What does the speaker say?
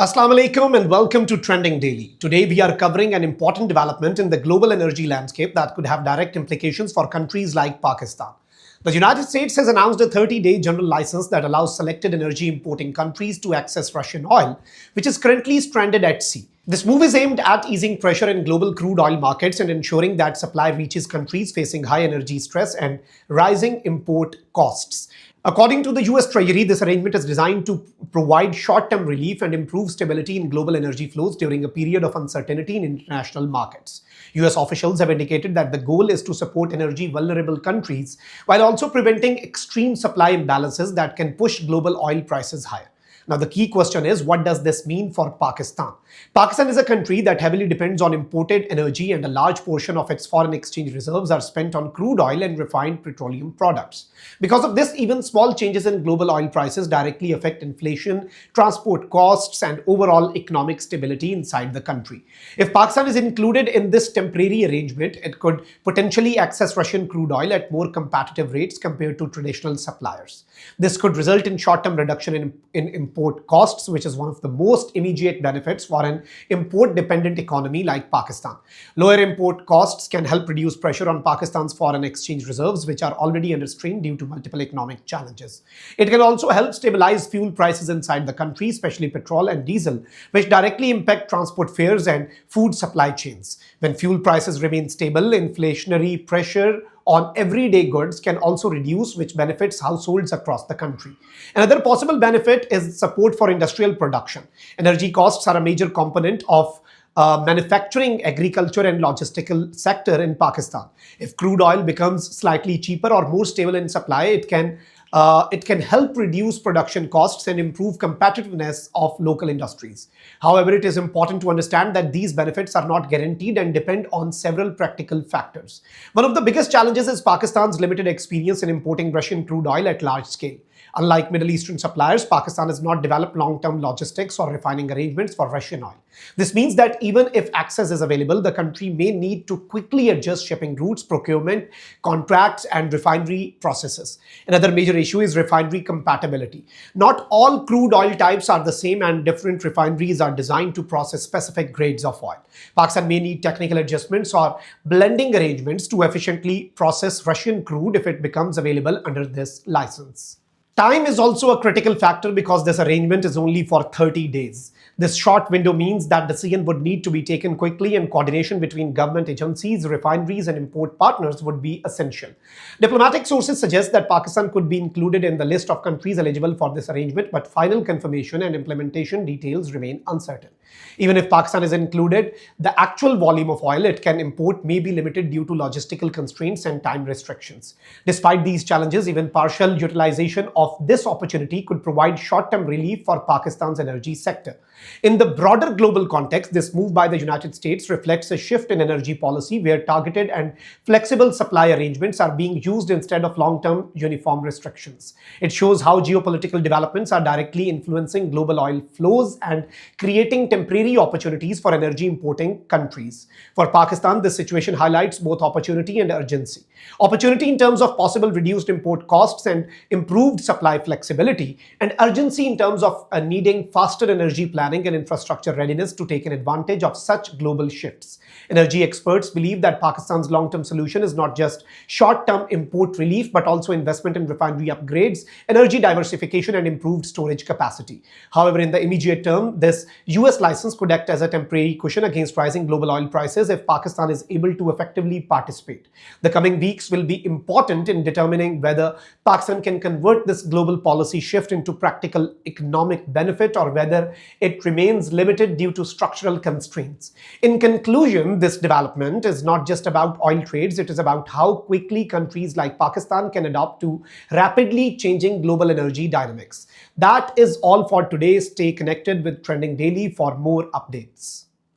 Assalamu alaikum and welcome to Trending Daily. Today we are covering an important development in the global energy landscape that could have direct implications for countries like Pakistan. The United States has announced a 30-day general license that allows selected energy importing countries to access Russian oil, which is currently stranded at sea. This move is aimed at easing pressure in global crude oil markets and ensuring that supply reaches countries facing high energy stress and rising import costs. According to the US Treasury, this arrangement is designed to provide short-term relief and improve stability in global energy flows during a period of uncertainty in international markets. US officials have indicated that the goal is to support energy vulnerable countries while also preventing extreme supply imbalances that can push global oil prices higher. Now, the key question is, what does this mean for Pakistan? Pakistan is a country that heavily depends on imported energy, and a large portion of its foreign exchange reserves are spent on crude oil and refined petroleum products. Because of this, even small changes in global oil prices directly affect inflation, transport costs, and overall economic stability inside the country. If Pakistan is included in this temporary arrangement, it could potentially access Russian crude oil at more competitive rates compared to traditional suppliers. This could result in short-term reduction in import costs, which is one of the most immediate benefits for an import-dependent economy like Pakistan. Lower import costs can help reduce pressure on Pakistan's foreign exchange reserves, which are already under strain due to multiple economic challenges. It can also help stabilize fuel prices inside the country, especially petrol and diesel, which directly impact transport fares and food supply chains. When fuel prices remain stable, inflationary pressure on everyday goods can also reduce, which benefits households across the country. Another possible benefit is support for industrial production. Energy costs are a major component of manufacturing, agriculture, and logistical sector in Pakistan. If crude oil becomes slightly cheaper or more stable in supply, it can help reduce production costs and improve competitiveness of local industries. However, it is important to understand that these benefits are not guaranteed and depend on several practical factors. One of the biggest challenges is Pakistan's limited experience in importing Russian crude oil at large scale. Unlike Middle Eastern suppliers, Pakistan has not developed long-term logistics or refining arrangements for Russian oil. This means that even if access is available, the country may need to quickly adjust shipping routes, procurement, contracts, and refinery processes. Another major issue is refinery compatibility. Not all crude oil types are the same, and different refineries are designed to process specific grades of oil. Pakistan may need technical adjustments or blending arrangements to efficiently process Russian crude if it becomes available under this license. Time is also a critical factor because this arrangement is only for 30 days. This short window means that decision would need to be taken quickly, and coordination between government agencies, refineries, and import partners would be essential. Diplomatic sources suggest that Pakistan could be included in the list of countries eligible for this arrangement, but final confirmation and implementation details remain uncertain. Even if Pakistan is included, the actual volume of oil it can import may be limited due to logistical constraints and time restrictions. Despite these challenges, even partial utilization of this opportunity could provide short-term relief for Pakistan's energy sector. In the broader global context, this move by the United States reflects a shift in energy policy where targeted and flexible supply arrangements are being used instead of long-term uniform restrictions. It shows how geopolitical developments are directly influencing global oil flows and creating temporary opportunities for energy importing countries. For Pakistan, this situation highlights both opportunity and urgency. Opportunity in terms of possible reduced import costs and improved supply flexibility, and urgency in terms of needing faster energy planning and infrastructure readiness to take an advantage of such global shifts. Energy experts believe that Pakistan's long-term solution is not just short-term import relief, but also investment in refinery upgrades, energy diversification, and improved storage capacity. However, in the immediate term, this US license could act as a temporary cushion against rising global oil prices if Pakistan is able to effectively participate. The coming weeks will be important in determining whether Pakistan can convert this global policy shift into practical economic benefit or whether it remains limited due to structural constraints. In conclusion, this development is not just about oil trades, it is about how quickly countries like Pakistan can adapt to rapidly changing global energy dynamics. That is all for today. Stay connected with Trending Daily for more updates.